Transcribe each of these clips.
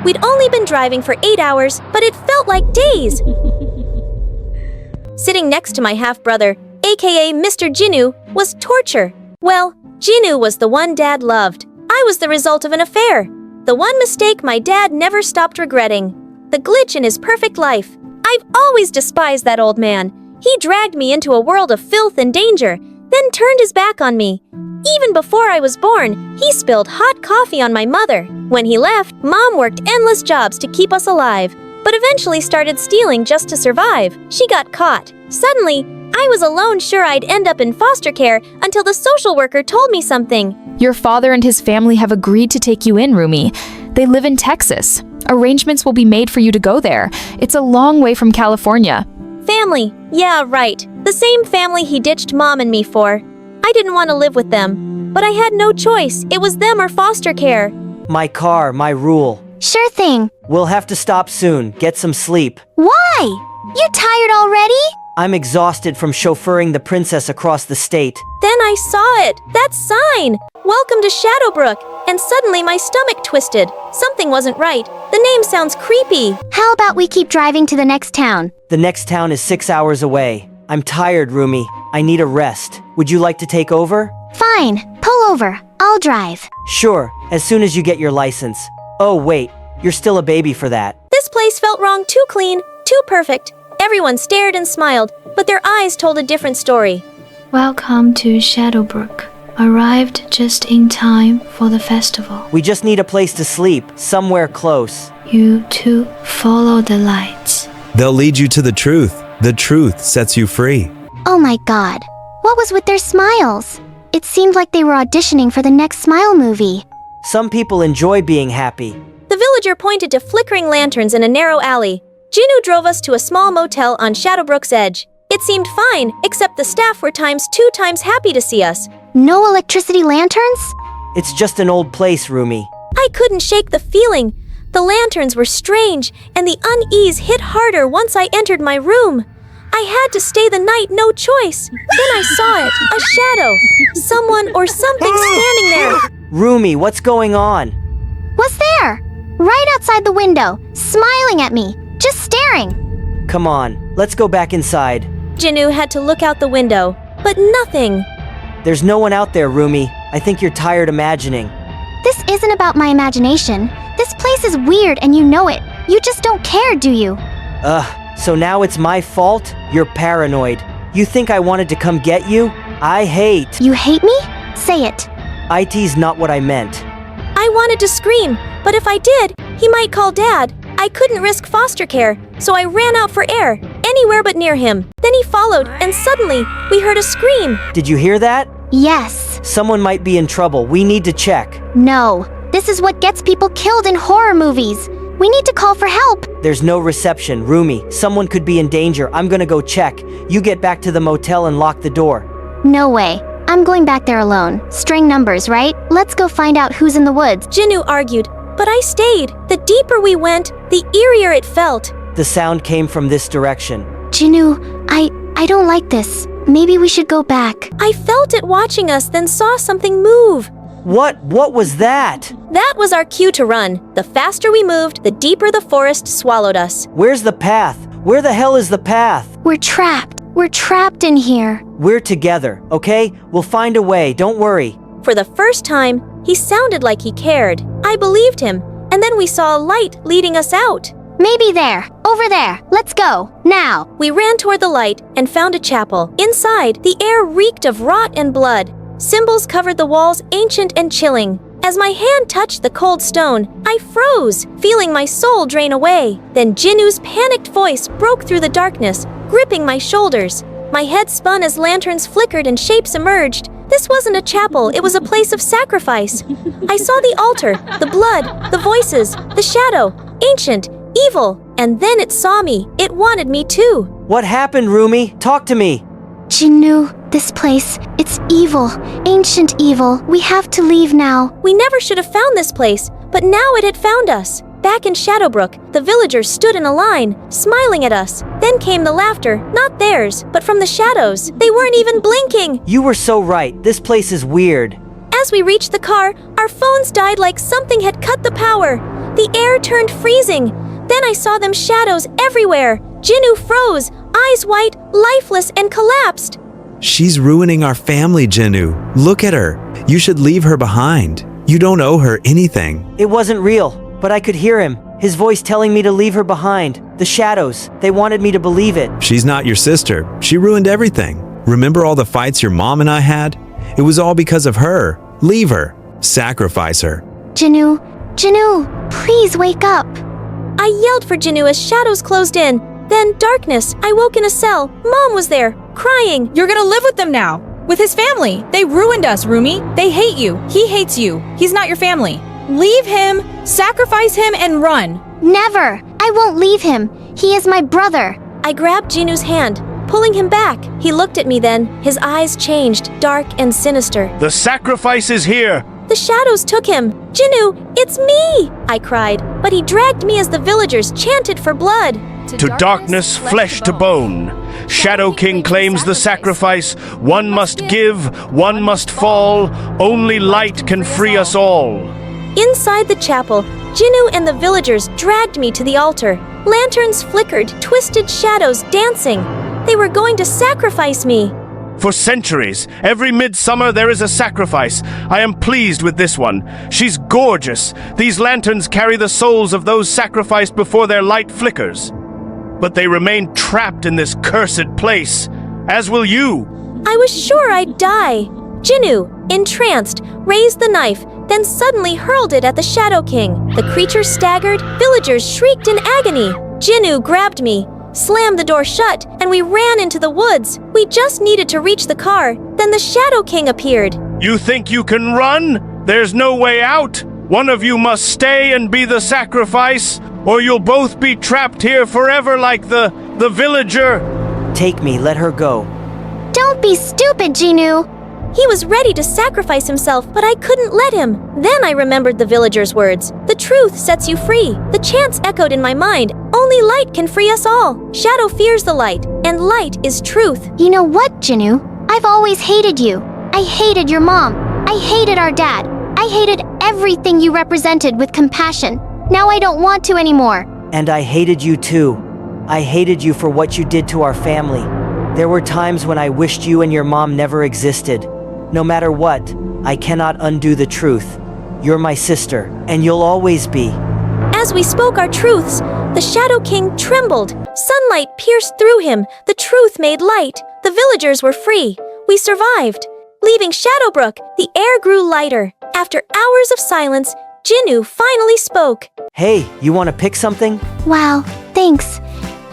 We'd only been driving for 8 hours, but it felt like days. Sitting next to my half-brother, aka Mr. JINU, was torture. Well, JINU was the one Dad loved. I was the result of an affair. The one mistake my dad never stopped regretting. The glitch in his perfect life. I've always despised that old man. He dragged me into a world of filth and danger, then turned his back on me. Even before I was born, he spilled hot coffee on my mother. When he left, Mom worked endless jobs to keep us alive, but eventually started stealing just to survive. She got caught. Suddenly, I was alone, sure I'd end up in foster care until the social worker told me something. Your father and his family have agreed to take you in, Rumi. They live in Texas. Arrangements will be made for you to go there. It's a long way from California. Family. Yeah, right. The same family he ditched Mom and me for. I didn't want to live with them, but I had no choice. It was them or foster care. My car, my rule. Sure thing. We'll have to stop soon. Get some sleep. Why? You're tired already? I'm exhausted from chauffeuring the princess across the state. Then I saw it. That sign. Welcome to Shadowbrook. And suddenly my stomach twisted. Something wasn't right. The name sounds creepy. How about we keep driving to the next town? The next town is 6 hours away. I'm tired, Rumi. I need a rest. Would you like to take over? Fine. Pull over. I'll drive. Sure, as soon as you get your license. Oh, wait. You're still a baby for that. This place felt wrong, too clean, too perfect. Everyone stared and smiled, but their eyes told a different story. Welcome to Shadowbrook. Arrived just in time for the festival. We just need a place to sleep, somewhere close. You two follow the lights. They'll lead you to the truth. The truth sets you free. Oh my god. What was with their smiles? It seemed like they were auditioning for the next Smile movie. Some people enjoy being happy. The villager pointed to flickering lanterns in a narrow alley. JINU drove us to a small motel on Shadowbrook's edge. It seemed fine, except the staff were two times happy to see us. No electricity lanterns? It's just an old place, Rumi. I couldn't shake the feeling. The lanterns were strange, and the unease hit harder once I entered my room. I had to stay the night, no choice. Then I saw it, a shadow. Someone or something standing there. Rumi, what's going on? Was there? Right outside the window, smiling at me, just staring. Come on, let's go back inside. JINU had to look out the window, but nothing. There's no one out there, Rumi. I think you're tired imagining. This isn't about my imagination. This place is weird and you know it. You just don't care, do you? So now it's my fault? You're paranoid. You think I wanted to come get you? I hate. You hate me? Say it. IT's not what I meant. I wanted to scream, but if I did, he might call Dad. I couldn't risk foster care, so I ran out for air, anywhere but near him. Then he followed, and suddenly, we heard a scream. Did you hear that? Yes. Someone might be in trouble. We need to check. No. This is what gets people killed in horror movies. We need to call for help. There's no reception. Rumi, someone could be in danger. I'm gonna go check. You get back to the motel and lock the door. No way. I'm going back there alone. String numbers, right? Let's go find out who's in the woods. JINU argued, but I stayed. The deeper we went, the eerier it felt. The sound came from this direction. JINU, I don't like this. Maybe we should go back. I felt it watching us, then saw something move. What was that? That was our cue to run. The faster we moved, the deeper the forest swallowed us. Where's the path? Where the hell is the path? We're trapped. We're trapped in here. We're together, okay? We'll find a way, don't worry. For the first time, he sounded like he cared. I believed him, and then we saw a light leading us out. Maybe there. Over there. Let's go. Now. We ran toward the light and found a chapel. Inside, the air reeked of rot and blood. Symbols covered the walls, ancient and chilling. As my hand touched the cold stone, I froze, feeling my soul drain away. Then JINU'S panicked voice broke through the darkness, gripping my shoulders. My head spun as lanterns flickered and shapes emerged. This wasn't a chapel, it was a place of sacrifice. I saw the altar, the blood, the voices, the shadow, ancient, evil, and then it saw me. It wanted me too. What happened, Rumi? Talk to me. JINU, this place, it's evil, ancient evil. We have to leave now. We never should have found this place, but now it had found us. Back in Shadowbrook, the villagers stood in a line, smiling at us. Then came the laughter, not theirs, but from the shadows. They weren't even blinking. You were so right. This place is weird. As we reached the car, our phones died like something had cut the power. The air turned freezing. Then I saw them shadows everywhere. Jinu froze, eyes white, lifeless, and collapsed. She's ruining our family, Jinu. Look at her. You should leave her behind. You don't owe her anything. It wasn't real, but I could hear him. His voice telling me to leave her behind. The shadows. They wanted me to believe it. She's not your sister. She ruined everything. Remember all the fights your mom and I had? It was all because of her. Leave her. Sacrifice her. Jinu, please wake up. I yelled for Jinu as shadows closed in. Then darkness. I woke in a cell. Mom was there, crying. You're gonna live with them now. With his family. They ruined us, Rumi. They hate you. He hates you. He's not your family. Leave him, sacrifice him, and run. Never. I won't leave him. He is my brother. I grabbed Jinu's hand, pulling him back. He looked at me then. His eyes changed, dark and sinister. The sacrifice is here. The shadows took him. Jinu, it's me! I cried, but he dragged me as the villagers chanted for blood. To darkness, flesh to bone. Shadow King claims the sacrifice. One must give, one must fall. Only light can free us all. Inside the chapel, Jinu and the villagers dragged me to the altar. Lanterns flickered, twisted shadows dancing. They were going to sacrifice me. For centuries, every midsummer there is a sacrifice. I am pleased with this one. She's gorgeous. These lanterns carry the souls of those sacrificed before their light flickers. But they remain trapped in this cursed place, as will you. I was sure I'd die. Jinu, entranced, raised the knife, then suddenly hurled it at the Shadow King. The creature staggered, villagers shrieked in agony. Jinu grabbed me, slammed the door shut, and we ran into the woods. We just needed to reach the car. Then the Shadow King appeared. You think you can run? There's no way out. One of you must stay and be the sacrifice, or you'll both be trapped here forever like the villager. Take me, let her go. Don't be stupid, Jinu. He was ready to sacrifice himself, but I couldn't let him. Then I remembered the villager's words. The truth sets you free. The chants echoed in my mind. Only light can free us all. Shadow fears the light, and light is truth. You know what, Jinu? I've always hated you. I hated your mom. I hated our dad. I hated everything you represented with compassion. Now I don't want to anymore. And I hated you too. I hated you for what you did to our family. There were times when I wished you and your mom never existed. No matter what, I cannot undo the truth. You're my sister, and you'll always be. As we spoke our truths, the Shadow King trembled. Sunlight pierced through him. The truth made light. The villagers were free. We survived. Leaving Shadowbrook, the air grew lighter. After hours of silence, Jinu finally spoke. Hey, you want to pick something? Wow, thanks.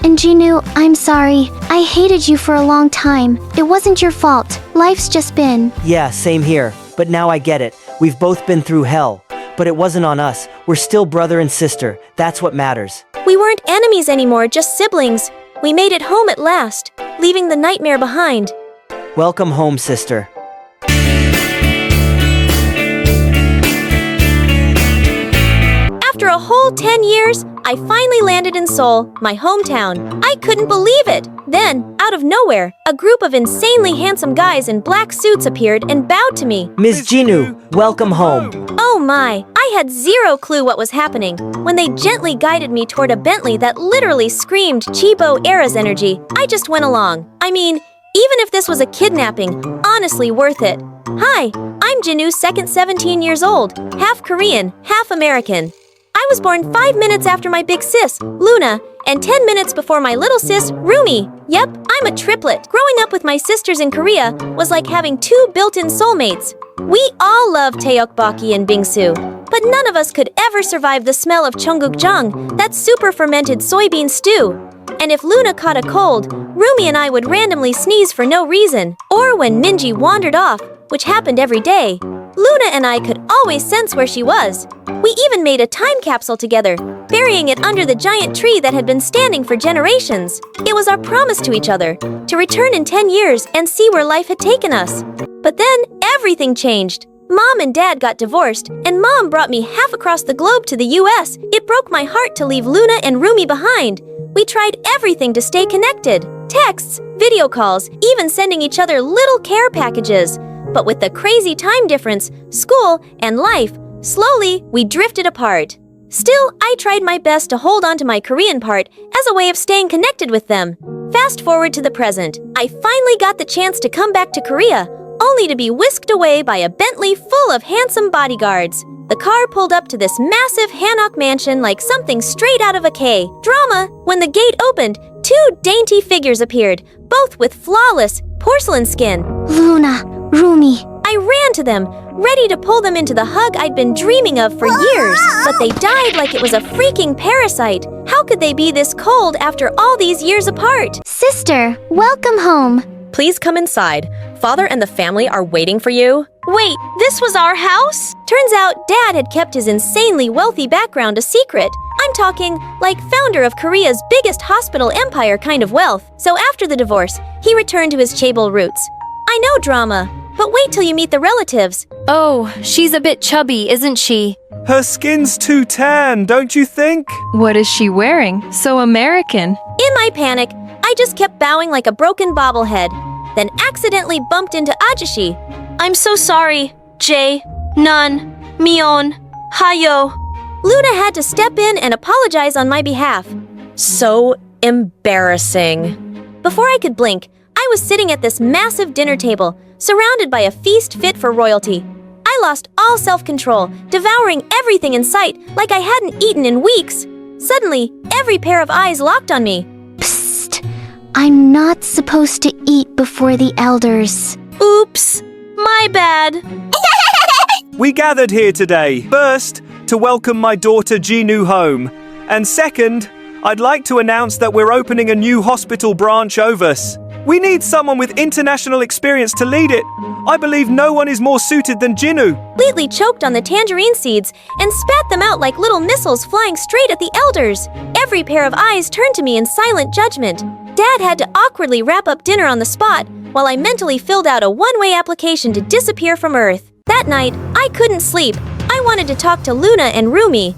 And Jinu, I'm sorry. I hated you for a long time. It wasn't your fault. Life's just been... Yeah, same here. But now I get it. We've both been through hell. But it wasn't on us. We're still brother and sister. That's what matters. We weren't enemies anymore, just siblings. We made it home at last, leaving the nightmare behind. Welcome home, sister. After a whole 10 years, I finally landed in Seoul, my hometown. I couldn't believe it. Then, out of nowhere, a group of insanely handsome guys in black suits appeared and bowed to me. Ms. Jinu, welcome home. Oh my, I had zero clue what was happening. When they gently guided me toward a Bentley that literally screamed Chibo Era's energy, I just went along. I mean, even if this was a kidnapping, honestly worth it. Hi, I'm Jinu's second 17 years old, half Korean, half American. I was born 5 minutes after my big sis, Luna, and 10 minutes before my little sis, Rumi. Yep, I'm a triplet. Growing up with my sisters in Korea was like having two built-in soulmates. We all love tteokbokki and bingsu, but none of us could ever survive the smell of cheonggukjang, that super fermented soybean stew. And if Luna caught a cold, Rumi and I would randomly sneeze for no reason. Or when Minji wandered off, which happened every day, Luna and I could always sense where she was. We even made a time capsule together, burying it under the giant tree that had been standing for generations. It was our promise to each other, to return in 10 years and see where life had taken us. But then, everything changed. Mom and Dad got divorced, and Mom brought me half across the globe to the US. It broke my heart to leave Luna and Rumi behind. We tried everything to stay connected. Texts, video calls, even sending each other little care packages. But with the crazy time difference, school, and life, slowly we drifted apart. Still, I tried my best to hold on to my Korean part as a way of staying connected with them. Fast forward to the present. I finally got the chance to come back to Korea, only to be whisked away by a Bentley full of handsome bodyguards. The car pulled up to this massive Hanok mansion like something straight out of a K-drama. When the gate opened, two dainty figures appeared, both with flawless porcelain skin. Luna, Rumi. I ran to them, ready to pull them into the hug I'd been dreaming of for years, but they died like it was a freaking parasite. How could they be this cold after all these years apart? Sister, welcome home. Please come inside. Father and the family are waiting for you. Wait, this was our house? Turns out Dad had kept his insanely wealthy background a secret. I'm talking like founder of Korea's biggest hospital empire kind of wealth. So after the divorce, he returned to his chaebol roots. I know drama, but wait till you meet the relatives. Oh, she's a bit chubby, isn't she? Her skin's too tan, don't you think? What is she wearing? So American. In my panic, I just kept bowing like a broken bobblehead, then accidentally bumped into Ajashi. I'm so sorry, Jae, Nun, Mion, Hayo. Luna had to step in and apologize on my behalf. So embarrassing. Before I could blink, I was sitting at this massive dinner table, surrounded by a feast fit for royalty. I lost all self-control, devouring everything in sight like I hadn't eaten in weeks. Suddenly, every pair of eyes locked on me. Psst. I'm not supposed to eat before the elders. Oops, my bad. We gathered here today, first, to welcome my daughter JINU home, and second, I'd like to announce that we're opening a new hospital branch Ovus. We need someone with international experience to lead it. I believe no one is more suited than JINU. Completely choked on the tangerine seeds and spat them out like little missiles flying straight at the elders. Every pair of eyes turned to me in silent judgment. Dad had to awkwardly wrap up dinner on the spot while I mentally filled out a one-way application to disappear from Earth. That night, I couldn't sleep. I wanted to talk to Luna and Rumi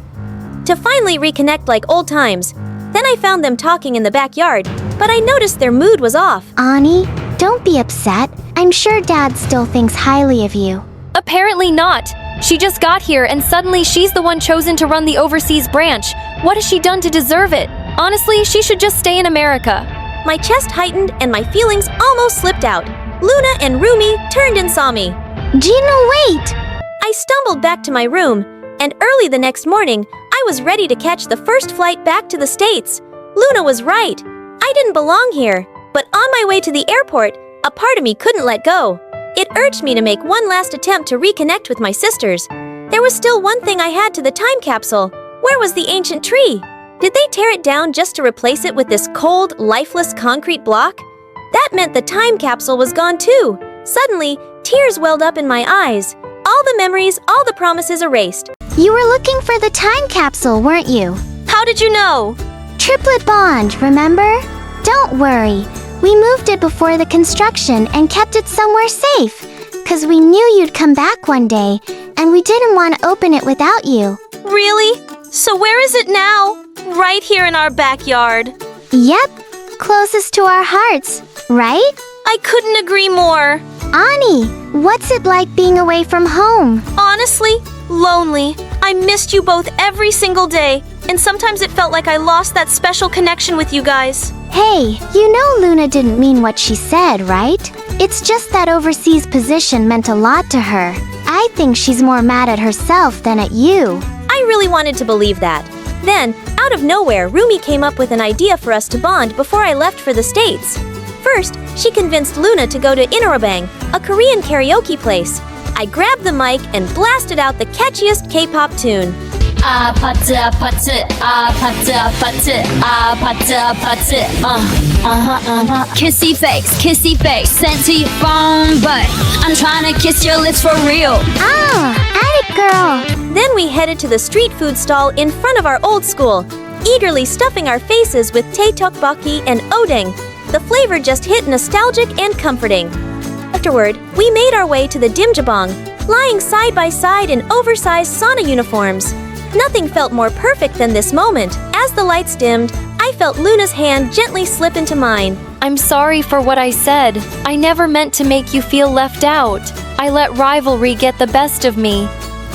to finally reconnect like old times. Then I found them talking in the backyard, but I noticed their mood was off. Ani, don't be upset. I'm sure Dad still thinks highly of you. Apparently not. She just got here and suddenly she's the one chosen to run the overseas branch. What has she done to deserve it? Honestly, she should just stay in America. My chest heightened and my feelings almost slipped out. Luna and Rumi turned and saw me. JINU, wait! I stumbled back to my room, and early the next morning, I was ready to catch the first flight back to the States. Luna was right. I didn't belong here, but on my way to the airport, a part of me couldn't let go. It urged me to make one last attempt to reconnect with my sisters. There was still one thing I had to the time capsule. Where was the ancient tree? Did they tear it down just to replace it with this cold, lifeless concrete block? That meant the time capsule was gone too. Suddenly, tears welled up in my eyes. All the memories, all the promises erased. You were looking for the time capsule, weren't you? How did you know? Triplet bond, remember? Don't worry. We moved it before the construction and kept it somewhere safe. 'Cause we knew you'd come back one day, and we didn't want to open it without you. Really? So where is it now? Right here in our backyard. Yep, closest to our hearts, right? I couldn't agree more. Ani, what's it like being away from home? Honestly, lonely. I missed you both every single day, and sometimes it felt like I lost that special connection with you guys. Hey, you know Luna didn't mean what she said, right? It's just that overseas position meant a lot to her. I think she's more mad at herself than at you. I really wanted to believe that. Then, out of nowhere, Rumi came up with an idea for us to bond before I left for the States. First, she convinced Luna to go to Inorobang, a Korean karaoke place. I grabbed the mic and blasted out the catchiest K-pop tune. 아파트 아파트 아파트 아파트 아파트 아파트 kissy face sent to your phone but I'm trying to kiss your lips for real. Ah, addict girl. Then we headed to the street food stall in front of our old school, eagerly stuffing our faces with tae-tteokbokki and odeng. The flavor just hit nostalgic and comforting. Afterward, we made our way to the dimjabong, lying side by side in oversized sauna uniforms. Nothing felt more perfect than this moment. As the lights dimmed, I felt Luna's hand gently slip into mine. I'm sorry for what I said. I never meant to make you feel left out. I let rivalry get the best of me.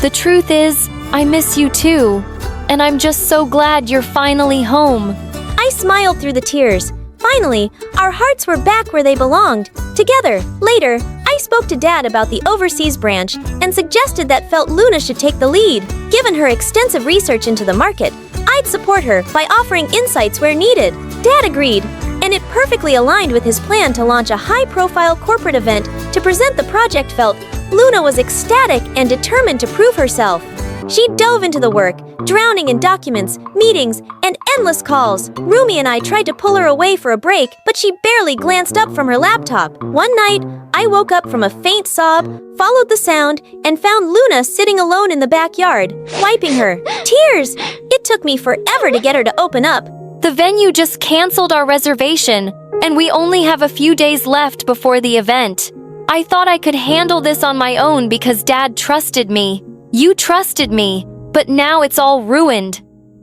The truth is, I miss you too. and I'm just so glad you're finally home. I smiled through the tears. Finally, our hearts were back where they belonged, together. Later, I spoke to Dad about the overseas branch and suggested that felt Luna should take the lead. Given her extensive research into the market, I'd support her by offering insights where needed. Dad agreed, and it perfectly aligned with his plan to launch a high-profile corporate event to present the project felt. Luna was ecstatic and determined to prove herself. She dove into the work, drowning in documents, meetings, and endless calls. Rumi and I tried to pull her away for a break, but she barely glanced up from her laptop. One night, I woke up from a faint sob, followed the sound, and found Luna sitting alone in the backyard, wiping her tears. It took me forever to get her to open up. The venue just canceled our reservation, and we only have a few days left before the event. I thought I could handle this on my own because Dad trusted me. You trusted me, but now it's all ruined.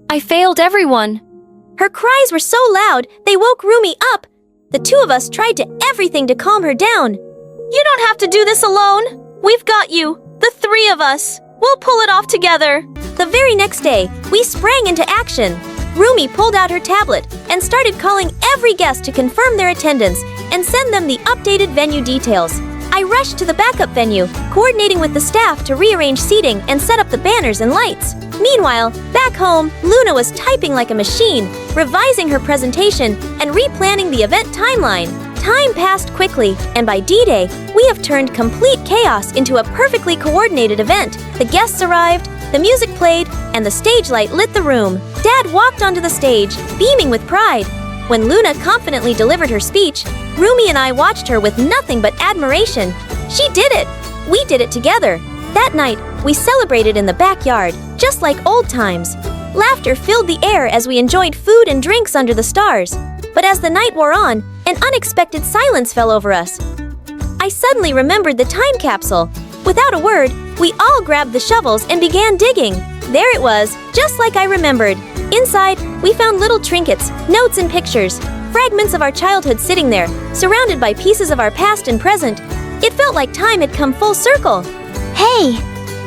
I failed everyone. Her cries were so loud, they woke Rumi up. The two of us tried everything to calm her down. You don't have to do this alone. We've got you, the three of us. We'll pull it off together. The very next day, we sprang into action. Rumi pulled out her tablet and started calling every guest to confirm their attendance and send them the updated venue details. I rushed to the backup venue, coordinating with the staff to rearrange seating and set up the banners and lights. Meanwhile, back home, Luna was typing like a machine, revising her presentation and replanning the event timeline. Time passed quickly, and by D-Day, we have turned complete chaos into a perfectly coordinated event. The guests arrived, the music played, and the stage light lit the room. Dad walked onto the stage, beaming with pride. When Luna confidently delivered her speech, Rumi and I watched her with nothing but admiration. She did it! We did it together. That night, we celebrated in the backyard, just like old times. Laughter filled the air as we enjoyed food and drinks under the stars. But as the night wore on, an unexpected silence fell over us. I suddenly remembered the time capsule. Without a word, we all grabbed the shovels and began digging. There it was, just like I remembered. Inside, we found little trinkets, notes and pictures, fragments of our childhood sitting there, surrounded by pieces of our past and present. It felt like time had come full circle. Hey,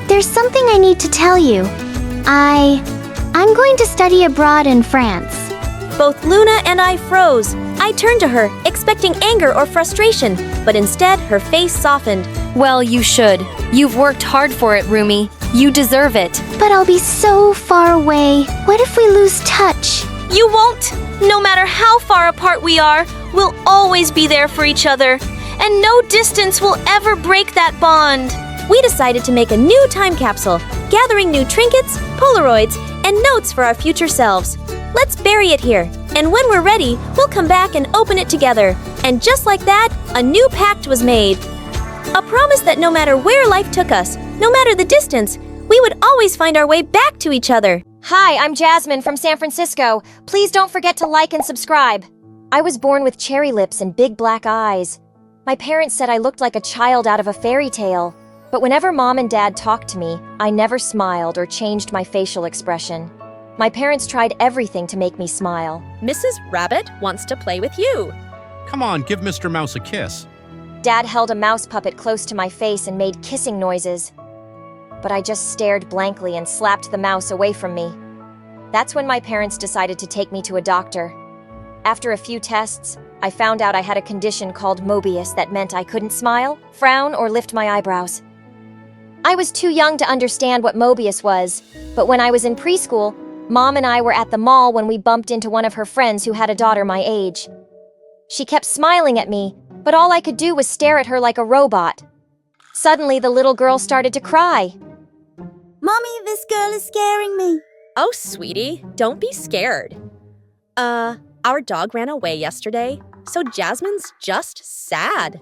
there's something I need to tell you. I'm going to study abroad in France. Both Luna and I froze. I turned to her, expecting anger or frustration, but instead her face softened. Well, you should. You've worked hard for it, Rumi. You deserve it. But I'll be so far away. What if we lose touch? You won't! No matter how far apart we are, we'll always be there for each other. And no distance will ever break that bond. We decided to make a new time capsule, gathering new trinkets, Polaroids, and notes for our future selves. Let's bury it here, and when we're ready, we'll come back and open it together. And just like that, a new pact was made. A promise that no matter where life took us, no matter the distance, we would always find our way back to each other. Hi, I'm Jasmine from San Francisco. Please don't forget to like and subscribe. I was born with cherry lips and big black eyes. My parents said I looked like a child out of a fairy tale. But whenever Mom and Dad talked to me, I never smiled or changed my facial expression. My parents tried everything to make me smile. Mrs. Rabbit wants to play with you. Come on, give Mr. Mouse a kiss. Dad held a mouse puppet close to my face and made kissing noises. But I just stared blankly and slapped the mouse away from me. That's when my parents decided to take me to a doctor. After a few tests, I found out I had a condition called Mobius that meant I couldn't smile, frown, or lift my eyebrows. I was too young to understand what Mobius was, but when I was in preschool, Mom and I were at the mall when we bumped into one of her friends who had a daughter my age. She kept smiling at me, but all I could do was stare at her like a robot. Suddenly, the little girl started to cry. Mommy, this girl is scaring me. Oh, sweetie, don't be scared. Our dog ran away yesterday, so Jasmine's just sad.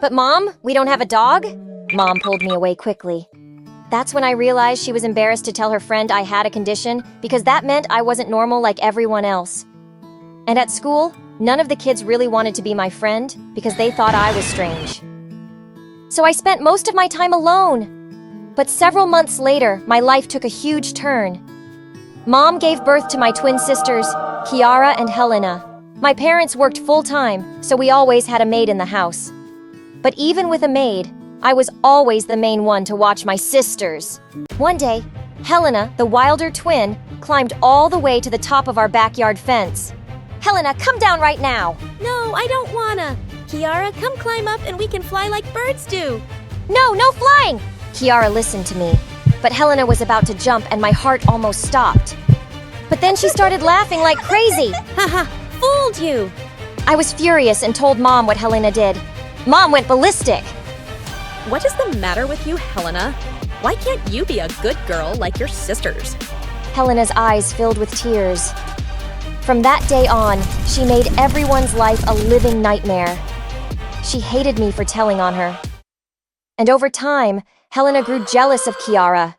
But Mom, we don't have a dog? Mom pulled me away quickly. That's when I realized she was embarrassed to tell her friend I had a condition because that meant I wasn't normal like everyone else. And at school, none of the kids really wanted to be my friend because they thought I was strange. So I spent most of my time alone. But several months later, my life took a huge turn. Mom gave birth to my twin sisters, Kiara and Helena. My parents worked full-time, so we always had a maid in the house. But even with a maid, I was always the main one to watch my sisters. One day, Helena, the wilder twin, climbed all the way to the top of our backyard fence. Helena, come down right now! No, I don't wanna. Kiara, come climb up and we can fly like birds do. No flying! Kiara listened to me, but Helena was about to jump and my heart almost stopped. But then she started laughing like crazy. Haha, fooled you! I was furious and told Mom what Helena did. Mom went ballistic. What is the matter with you, Helena? Why can't you be a good girl like your sisters? Helena's eyes filled with tears. From that day on, she made everyone's life a living nightmare. She hated me for telling on her. And over time, Helena grew jealous of Kiara.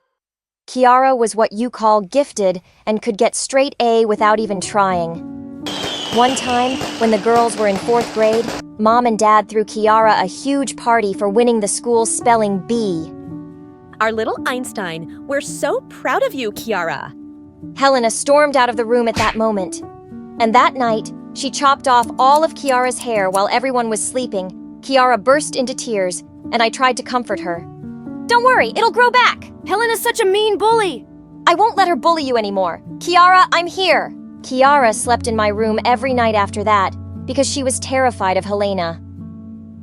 Kiara was what you call gifted and could get straight A without even trying. One time, when the girls were in 4th grade, Mom and Dad threw Kiara a huge party for winning the school's spelling bee. Our little Einstein, we're so proud of you, Kiara. Helena stormed out of the room at that moment. And that night, she chopped off all of Kiara's hair while everyone was sleeping. Kiara burst into tears, and I tried to comfort her. Don't worry, it'll grow back. Helena's such a mean bully. I won't let her bully you anymore. Kiara, I'm here. Kiara slept in my room every night after that because she was terrified of Helena.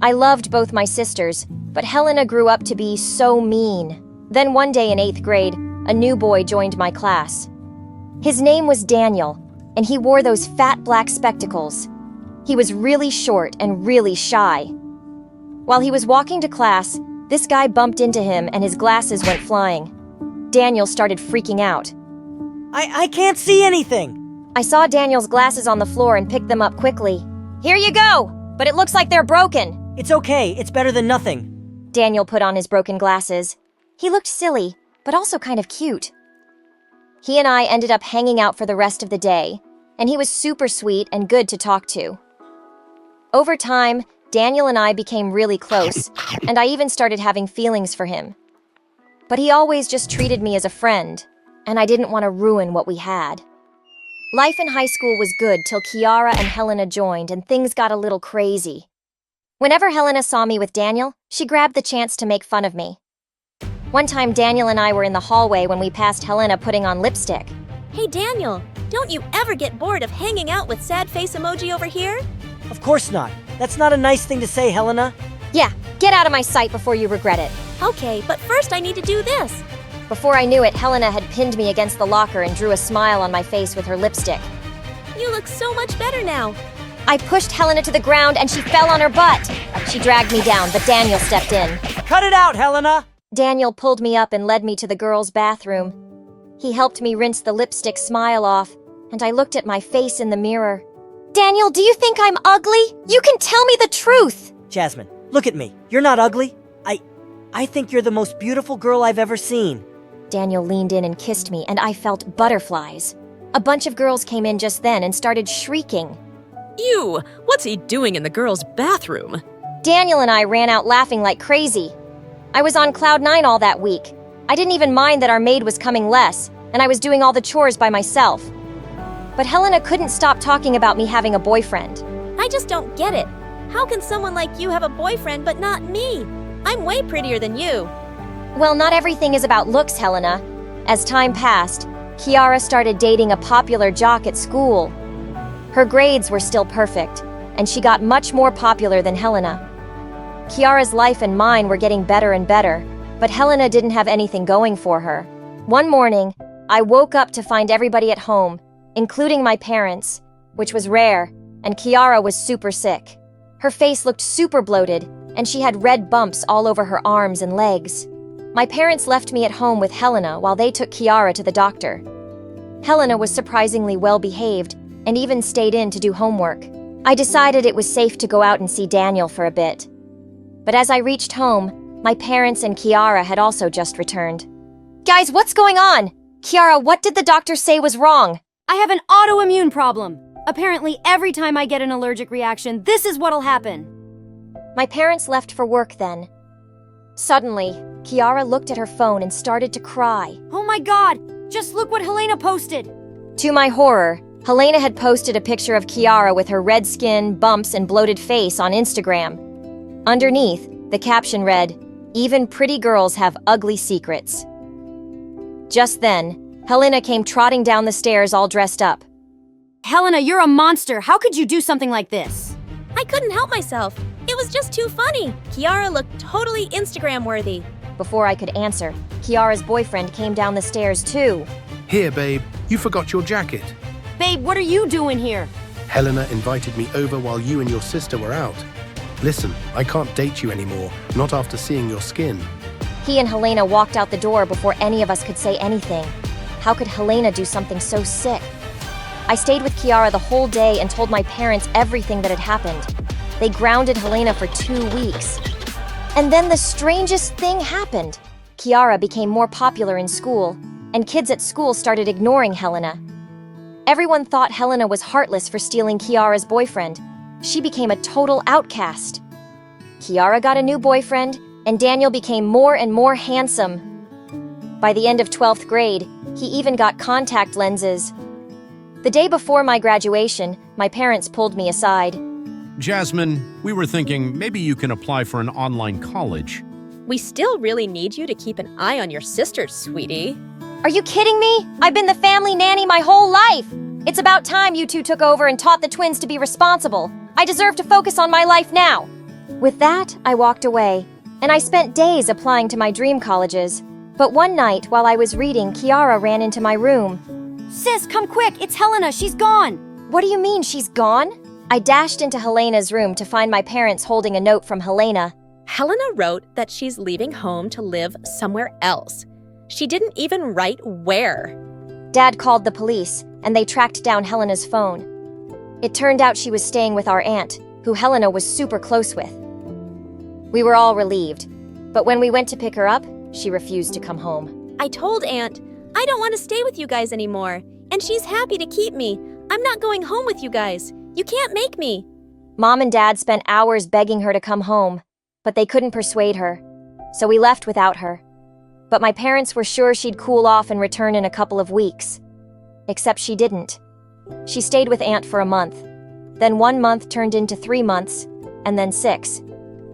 I loved both my sisters, but Helena grew up to be so mean. Then one day in 8th grade, a new boy joined my class. His name was Daniel, and he wore those fat black spectacles. He was really short and really shy. While he was walking to class, this guy bumped into him and his glasses went flying. Daniel started freaking out. I can't see anything! I saw Daniel's glasses on the floor and picked them up quickly. Here you go! But it looks like they're broken. It's okay, it's better than nothing. Daniel put on his broken glasses. He looked silly, but also kind of cute. He and I ended up hanging out for the rest of the day, and he was super sweet and good to talk to. Over time, Daniel and I became really close, and I even started having feelings for him. But he always just treated me as a friend, and I didn't want to ruin what we had. Life in high school was good till Kiara and Helena joined and things got a little crazy. Whenever Helena saw me with Daniel, she grabbed the chance to make fun of me. One time Daniel and I were in the hallway when we passed Helena putting on lipstick. Hey Daniel, don't you ever get bored of hanging out with sad face emoji over here? Of course not. That's not a nice thing to say, Helena. Yeah, get out of my sight before you regret it. Okay, but first I need to do this. Before I knew it, Helena had pinned me against the locker and drew a smile on my face with her lipstick. You look so much better now. I pushed Helena to the ground and she fell on her butt. She dragged me down, but Daniel stepped in. Cut it out, Helena! Daniel pulled me up and led me to the girls' bathroom. He helped me rinse the lipstick smile off, and I looked at my face in the mirror. Daniel, do you think I'm ugly? You can tell me the truth! Jasmine, look at me. You're not ugly. I think you're the most beautiful girl I've ever seen. Daniel leaned in and kissed me, and I felt butterflies. A bunch of girls came in just then and started shrieking. Ew, what's he doing in the girls' bathroom? Daniel and I ran out laughing like crazy. I was on cloud 9 all that week. I didn't even mind that our maid was coming less, and I was doing all the chores by myself. But Helena couldn't stop talking about me having a boyfriend. I just don't get it. How can someone like you have a boyfriend but not me? I'm way prettier than you. Well, not everything is about looks, Helena. As time passed, Kiara started dating a popular jock at school. Her grades were still perfect, and she got much more popular than Helena. Kiara's life and mine were getting better and better, but Helena didn't have anything going for her. One morning, I woke up to find everybody at home, including my parents, which was rare, and Kiara was super sick. Her face looked super bloated, and she had red bumps all over her arms and legs. My parents left me at home with Helena while they took Kiara to the doctor. Helena was surprisingly well behaved and even stayed in to do homework. I decided it was safe to go out and see Daniel for a bit. But as I reached home, my parents and Kiara had also just returned. Guys, what's going on? Kiara, what did the doctor say was wrong? I have an autoimmune problem. Apparently, every time I get an allergic reaction, this is what'll happen. My parents left for work then. Suddenly, Kiara looked at her phone and started to cry. Oh my god! Just look what Helena posted! To my horror, Helena had posted a picture of Kiara with her red skin, bumps, and bloated face on Instagram. Underneath, the caption read, "Even pretty girls have ugly secrets." Just then, Helena came trotting down the stairs all dressed up. Helena, you're a monster. How could you do something like this? I couldn't help myself. It was just too funny. Kiara looked totally Instagram worthy. Before I could answer, Kiara's boyfriend came down the stairs too. Here, babe, you forgot your jacket. Babe, what are you doing here? Helena invited me over while you and your sister were out. Listen, I can't date you anymore, not after seeing your skin. He and Helena walked out the door before any of us could say anything. How could Helena do something so sick? I stayed with Kiara the whole day and told my parents everything that had happened. They grounded Helena for 2 weeks. And then the strangest thing happened. Kiara became more popular in school, and kids at school started ignoring Helena. Everyone thought Helena was heartless for stealing Kiara's boyfriend. She became a total outcast. Kiara got a new boyfriend, and Daniel became more and more handsome. By the end of 12th grade, he even got contact lenses. The day before my graduation, my parents pulled me aside. Jasmine, we were thinking maybe you can apply for an online college. We still really need you to keep an eye on your sister, sweetie. Are you kidding me? I've been the family nanny my whole life. It's about time you two took over and taught the twins to be responsible. I deserve to focus on my life now. With that, I walked away, and I spent days applying to my dream colleges. But one night, while I was reading, Kiara ran into my room. Sis, come quick, it's Helena, she's gone. What do you mean she's gone? I dashed into Helena's room to find my parents holding a note from Helena. Helena wrote that she's leaving home to live somewhere else. She didn't even write where. Dad called the police, and they tracked down Helena's phone. It turned out she was staying with our aunt, who Helena was super close with. We were all relieved, but when we went to pick her up, she refused to come home. I told Aunt, I don't want to stay with you guys anymore, and she's happy to keep me. I'm not going home with you guys. You can't make me. Mom and Dad spent hours begging her to come home, but they couldn't persuade her, so we left without her. But my parents were sure she'd cool off and return in a couple of weeks. Except she didn't. She stayed with Aunt for a month. Then 1 month turned into 3 months, and then 6.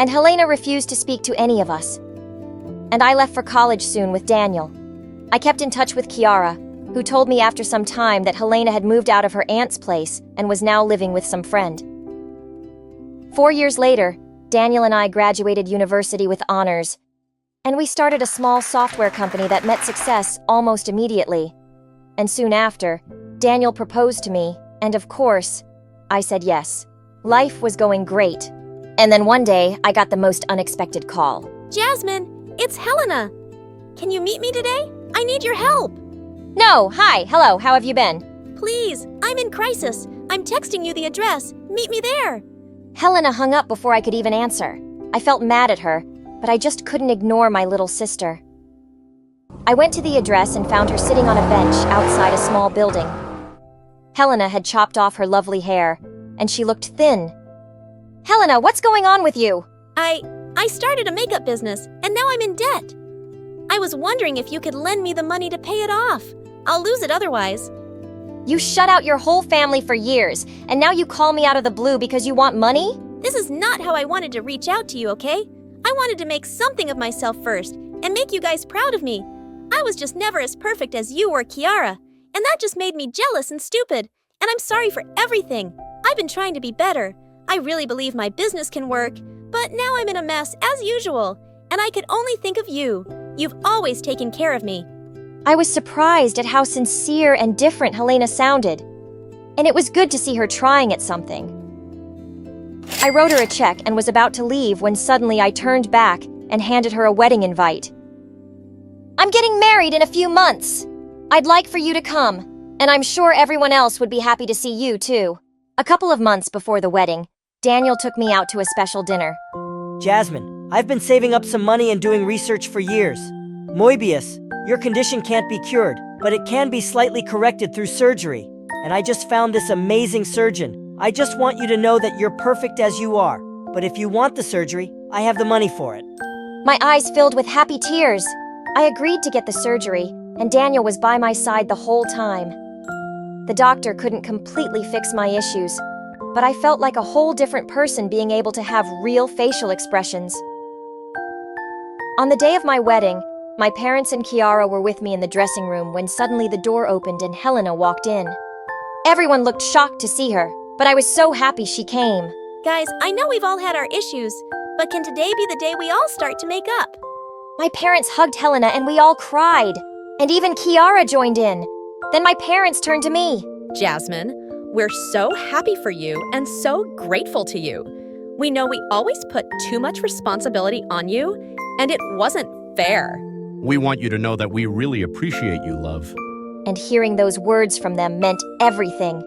And Helena refused to speak to any of us. And I left for college soon with Daniel. I kept in touch with Kiara, who told me after some time that Helena had moved out of her aunt's place and was now living with some friend. 4 years later, Daniel and I graduated university with honors, and we started a small software company that met success almost immediately. And soon after, Daniel proposed to me, and of course, I said yes. Life was going great. And then one day, I got the most unexpected call. Jasmine, it's Helena. Can you meet me today? I need your help. No, hi, hello, how have you been? Please, I'm in crisis. I'm texting you the address. Meet me there. Helena hung up before I could even answer. I felt mad at her, but I just couldn't ignore my little sister. I went to the address and found her sitting on a bench outside a small building. Helena had chopped off her lovely hair, and she looked thin. Helena, what's going on with you? I started a makeup business, and now I'm in debt. I was wondering if you could lend me the money to pay it off. I'll lose it otherwise. You shut out your whole family for years, and now you call me out of the blue because you want money? This is not how I wanted to reach out to you, okay? I wanted to make something of myself first, and make you guys proud of me. I was just never as perfect as you or Kiara, and that just made me jealous and stupid, and I'm sorry for everything. I've been trying to be better. I really believe my business can work, but now I'm in a mess as usual, and I could only think of you. You've always taken care of me. I was surprised at how sincere and different Helena sounded, and it was good to see her trying at something. I wrote her a check and was about to leave when suddenly I turned back and handed her a wedding invite. I'm getting married in a few months. I'd like for you to come, and I'm sure everyone else would be happy to see you too. A couple of months before the wedding, Daniel took me out to a special dinner. Jasmine, I've been saving up some money and doing research for years. Mobius, your condition can't be cured, but it can be slightly corrected through surgery. And I just found this amazing surgeon. I just want you to know that you're perfect as you are. But if you want the surgery, I have the money for it. My eyes filled with happy tears. I agreed to get the surgery, and Daniel was by my side the whole time. The doctor couldn't completely fix my issues, but I felt like a whole different person being able to have real facial expressions. On the day of my wedding, My parents and Kiara were with me in the dressing room when suddenly the door opened and Helena walked in. Everyone looked shocked to see her, but I was so happy she came. Guys, I know we've all had our issues, but can today be the day we all start to make up? My parents hugged Helena and we all cried. And even Kiara joined in. Then my parents turned to me. Jasmine, we're so happy for you and so grateful to you. We know we always put too much responsibility on you, and it wasn't fair. We want you to know that we really appreciate you, love. And hearing those words from them meant everything.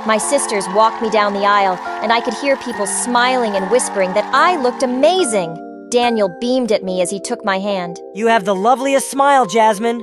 My sisters walked me down the aisle, and I could hear people smiling and whispering that I looked amazing. Daniel beamed at me as he took my hand. You have the loveliest smile, Jasmine.